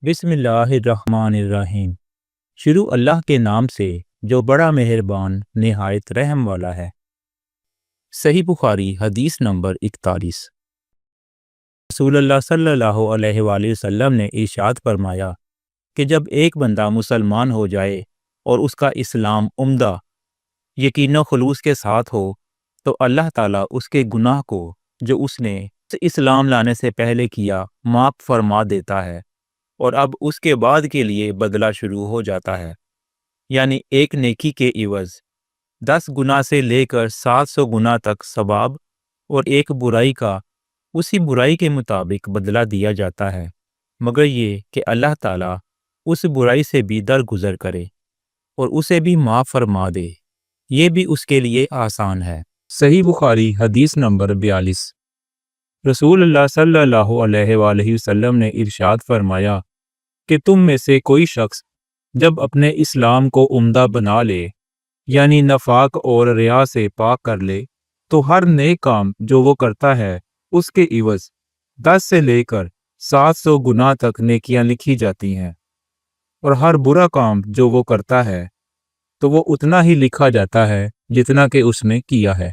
بسم اللہ الرحمن الرحیم۔ شروع اللہ کے نام سے جو بڑا مہربان نہایت رحم والا ہے۔ صحیح بخاری حدیث نمبر 41۔ رسول اللہ صلی اللہ علیہ وآلہ وسلم نے ارشاد فرمایا کہ جب ایک بندہ مسلمان ہو جائے اور اس کا اسلام عمدہ یقین و خلوص کے ساتھ ہو تو اللہ تعالیٰ اس کے گناہ کو جو اس نے اسلام لانے سے پہلے کیا معاف فرما دیتا ہے، اور اب اس کے بعد کے لیے بدلہ شروع ہو جاتا ہے، یعنی ایک نیکی کے عوض 10 گناہ سے لے کر 700 گناہ تک ثواب، اور ایک برائی کا اسی برائی کے مطابق بدلہ دیا جاتا ہے، مگر یہ کہ اللہ تعالیٰ اس برائی سے بھی درگزر کرے اور اسے بھی معاف فرما دے، یہ بھی اس کے لیے آسان ہے۔ صحیح بخاری حدیث نمبر 42۔ رسول اللہ صلی اللہ علیہ وآلہ وسلم نے ارشاد فرمایا کہ تم میں سے کوئی شخص جب اپنے اسلام کو عمدہ بنا لے، یعنی نفاق اور ریا سے پاک کر لے، تو ہر نیک کام جو وہ کرتا ہے اس کے عوض 10 سے لے کر 700 گناہ تک نیکیاں لکھی جاتی ہیں، اور ہر برا کام جو وہ کرتا ہے تو وہ اتنا ہی لکھا جاتا ہے جتنا کہ اس نے کیا ہے۔